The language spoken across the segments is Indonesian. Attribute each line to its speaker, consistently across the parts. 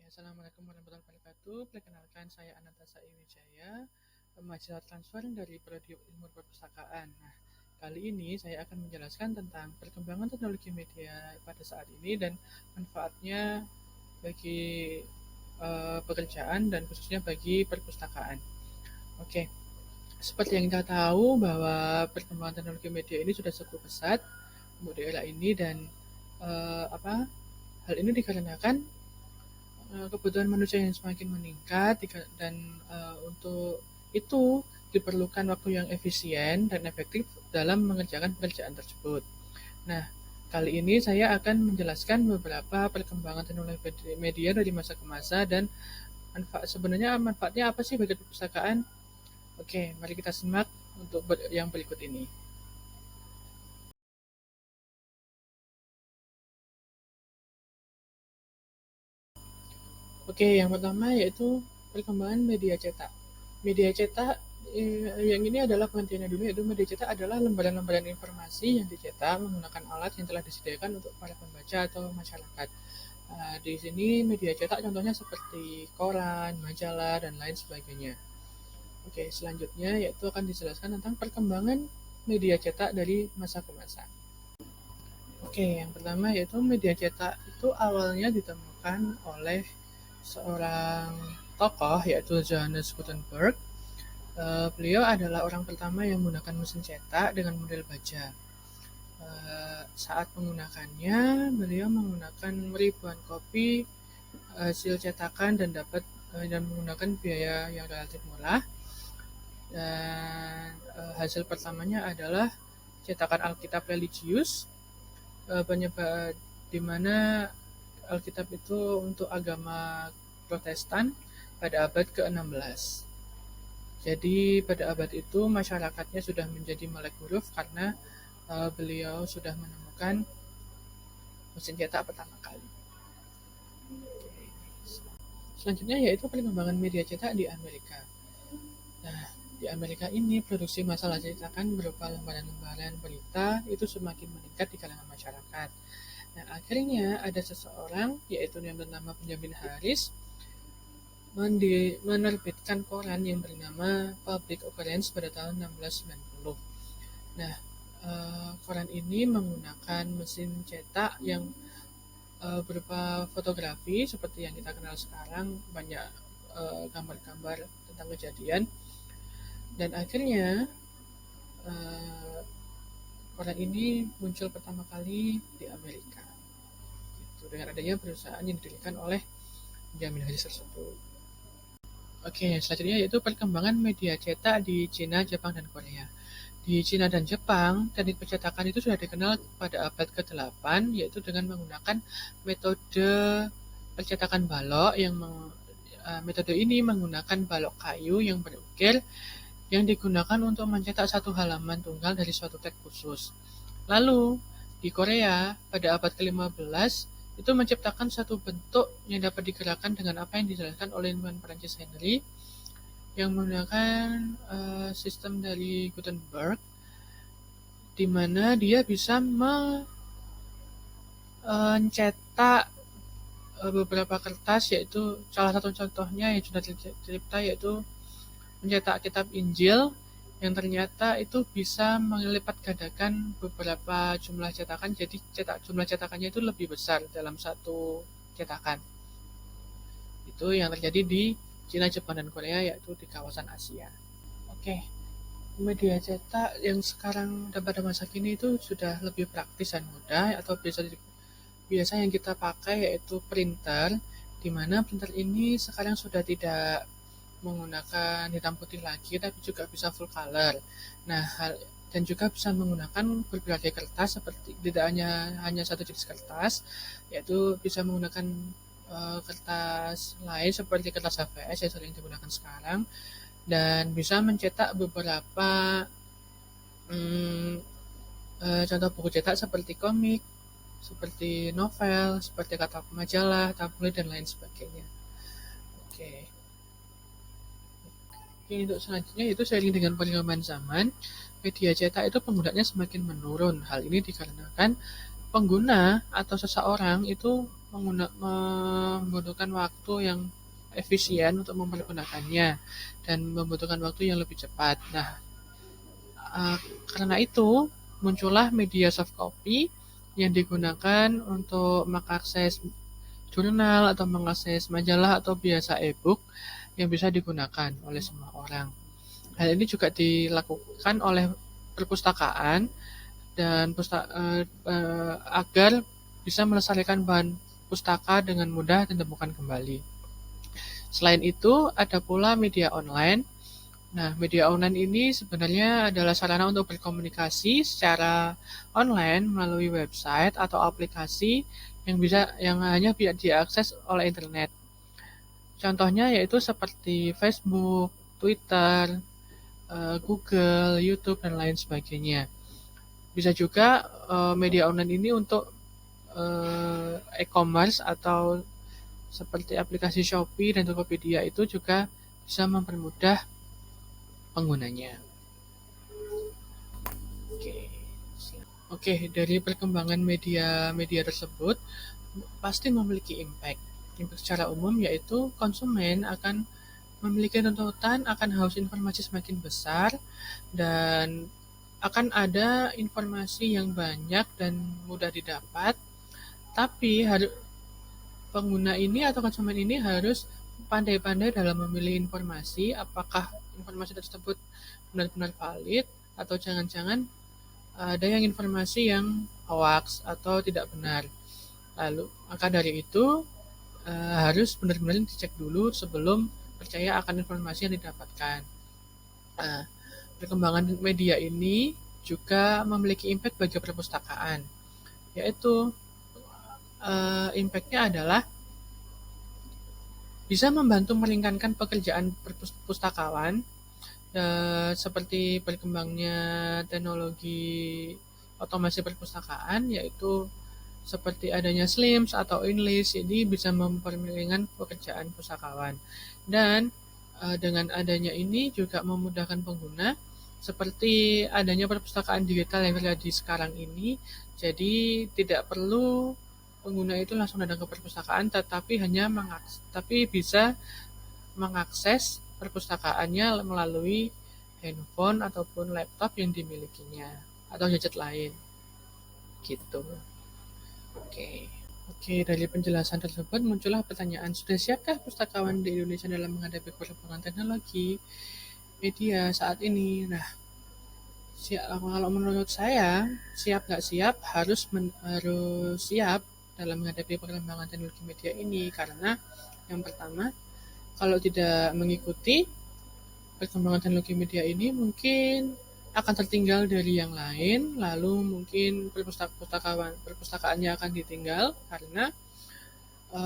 Speaker 1: Assalamualaikum warahmatullahi wabarakatuh. Perkenalkan, saya Anantasa Iwijaya, mahasiswa transfer dari Prodi Ilmu Perpustakaan. Nah, kali ini saya akan menjelaskan tentang perkembangan teknologi media pada saat ini dan manfaatnya bagi pekerjaan dan khususnya bagi perpustakaan. Oke, seperti yang kita tahu bahwa perkembangan teknologi media ini sudah cukup pesat di era ini dan hal ini dikarenakan kebutuhan manusia yang semakin meningkat dan untuk itu diperlukan waktu yang efisien dan efektif dalam mengerjakan pekerjaan tersebut. Nah, kali ini saya akan menjelaskan beberapa perkembangan teknologi media dari masa ke masa dan sebenarnya manfaatnya apa sih bagi perpustakaan? Oke, mari kita simak untuk yang berikut ini. Oke, yang pertama yaitu perkembangan media cetak. Media cetak yang ini adalah pengertiannya dulu, yaitu media cetak adalah lembaran-lembaran informasi yang dicetak menggunakan alat yang telah disediakan untuk para pembaca atau masyarakat. Di sini media cetak contohnya seperti koran, majalah, dan lain sebagainya. Oke, selanjutnya yaitu akan dijelaskan tentang perkembangan media cetak dari masa ke masa. Oke, yang pertama yaitu media cetak itu awalnya ditemukan oleh seorang tokoh yaitu Johannes Gutenberg. Beliau adalah orang pertama yang menggunakan mesin cetak dengan model baja. Saat menggunakannya, beliau menggunakan ribuan kopi hasil cetakan dan menggunakan biaya yang relatif murah. Dan hasil pertamanya adalah cetakan Alkitab religius, di mana Alkitab itu untuk agama Protestan pada abad ke-16. Jadi pada abad itu masyarakatnya sudah menjadi melek huruf karena beliau sudah menemukan mesin cetak pertama kali. Selanjutnya yaitu perkembangan media cetak di Amerika. Nah, di Amerika ini produksi masalah cetakan berupa lembaran-lembaran berita itu semakin meningkat di kalangan masyarakat. Nah, akhirnya ada seseorang yaitu yang bernama Benjamin Harris menerbitkan koran yang bernama Public Occurrence pada tahun 1690. Nah, koran ini menggunakan mesin cetak yang berupa fotografi seperti yang kita kenal sekarang, banyak gambar-gambar tentang kejadian, dan akhirnya koran ini muncul pertama kali di Amerika dengan adanya perusahaan yang didirikan oleh Benjamin Harris tersebut. Oke, selanjutnya yaitu perkembangan media cetak di Cina, Jepang, dan Korea. Di Cina dan Jepang, teknik percetakan itu sudah dikenal pada abad ke-8, yaitu dengan menggunakan metode percetakan balok metode ini menggunakan balok kayu yang berukir yang digunakan untuk mencetak satu halaman tunggal dari suatu teks khusus. Lalu, di Korea, pada abad ke-15, itu menciptakan satu bentuk yang dapat digerakkan dengan apa yang dijelaskan oleh ilmuwan Perancis Henry yang menggunakan sistem dari Gutenberg, di mana dia bisa mencetak beberapa kertas, yaitu salah satu contohnya yang sudah tercipta yaitu mencetak kitab Injil yang ternyata itu bisa melipat gandakan beberapa jumlah cetakan, jadi jumlah cetakannya itu lebih besar dalam satu cetakan. Itu yang terjadi di Cina, Jepang, dan Korea, yaitu di kawasan Asia. Oke, media cetak yang sekarang dan pada masa kini itu sudah lebih praktis dan mudah, atau biasa yang kita pakai yaitu printer, di mana printer ini sekarang sudah tidak menggunakan hitam putih lagi, tapi juga bisa full color. Nah, dan juga bisa menggunakan berbagai kertas, seperti tidak hanya satu jenis kertas, yaitu bisa menggunakan kertas lain seperti kertas HVS yang sering digunakan sekarang, dan bisa mencetak beberapa contoh buku cetak seperti komik, seperti novel, seperti kata majalah, tabloid, dan lain sebagainya. Oke. Untuk selanjutnya itu seiring dengan perkembangan zaman, media cetak itu penggunanya semakin menurun. Hal ini dikarenakan pengguna atau seseorang itu membutuhkan waktu yang efisien untuk mempergunakannya dan membutuhkan waktu yang lebih cepat. Nah, karena itu muncullah media soft copy yang digunakan untuk mengakses jurnal atau mengakses majalah atau biasa e-book yang bisa digunakan oleh semua orang. Hal ini juga dilakukan oleh perpustakaan dan agar bisa melestarikan bahan pustaka dengan mudah ditemukan kembali. Selain itu, ada pula media online. Nah, media online ini sebenarnya adalah sarana untuk berkomunikasi secara online melalui website atau aplikasi yang hanya bisa diakses oleh internet. Contohnya yaitu seperti Facebook, Twitter, Google, YouTube, dan lain sebagainya. Bisa juga media online ini untuk e-commerce atau seperti aplikasi Shopee dan Tokopedia itu juga bisa mempermudah penggunanya. Oke, dari perkembangan media tersebut pasti memiliki impact. Impact secara umum yaitu konsumen akan memiliki tuntutan akan haus informasi semakin besar dan akan ada informasi yang banyak dan mudah didapat, tapi pengguna ini atau konsumen ini harus pandai-pandai dalam memilih informasi, apakah informasi tersebut benar-benar valid atau jangan-jangan ada yang informasi yang hoax atau tidak benar. Lalu, maka dari itu harus benar-benar dicek dulu sebelum percaya akan informasi yang didapatkan. Perkembangan media ini juga memiliki impact bagi perpustakaan, yaitu impact-nya adalah bisa membantu meringankan pekerjaan pustakawan, seperti berkembangnya teknologi otomasi perpustakaan, yaitu seperti adanya SLIMS atau INLIST, jadi bisa memperringan pekerjaan pustakawan. Dan dengan adanya ini juga memudahkan pengguna, seperti adanya perpustakaan digital yang terjadi sekarang ini, jadi tidak perlu pengguna itu langsung datang ke perpustakaan, tapi bisa mengakses perpustakaannya melalui handphone ataupun laptop yang dimilikinya atau gadget lain. Gitu. Oke, dari penjelasan tersebut muncullah pertanyaan, sudah siapkah pustakawan di Indonesia dalam menghadapi perkembangan teknologi media saat ini? Nah, kalau menurut saya, siap nggak siap harus siap dalam menghadapi perkembangan teknologi media ini, karena yang pertama, kalau tidak mengikuti perkembangan teknologi media ini mungkin akan tertinggal dari yang lain, lalu mungkin perpustakaannya akan ditinggal karena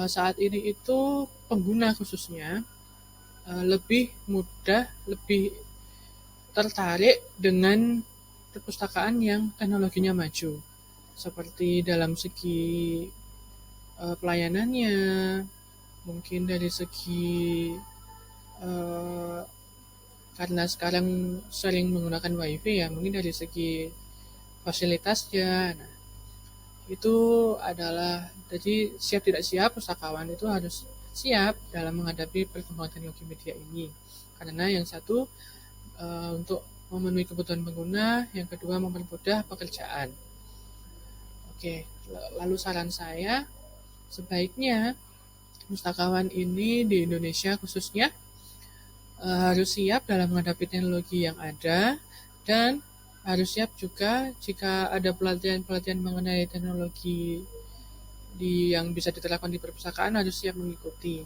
Speaker 1: saat ini itu pengguna khususnya lebih mudah, lebih tertarik dengan perpustakaan yang teknologinya maju, seperti dalam segi pelayanannya, mungkin dari segi karena sekarang sering menggunakan WiFi ya, mungkin dari segi fasilitasnya. Nah, itu adalah, jadi siap tidak siap pustakawan itu harus siap dalam menghadapi perkembangan teknologi media ini, karena yang satu untuk memenuhi kebutuhan pengguna, yang kedua mempermudah pekerjaan. Oke, lalu saran saya, sebaiknya pustakawan ini di Indonesia khususnya harus siap dalam menghadapi teknologi yang ada, dan harus siap juga jika ada pelatihan-pelatihan mengenai teknologi yang bisa diterapkan di perpustakaan, harus siap mengikuti.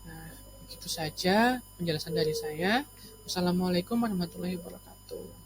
Speaker 1: Nah, begitu saja penjelasan dari saya. Wassalamualaikum warahmatullahi wabarakatuh.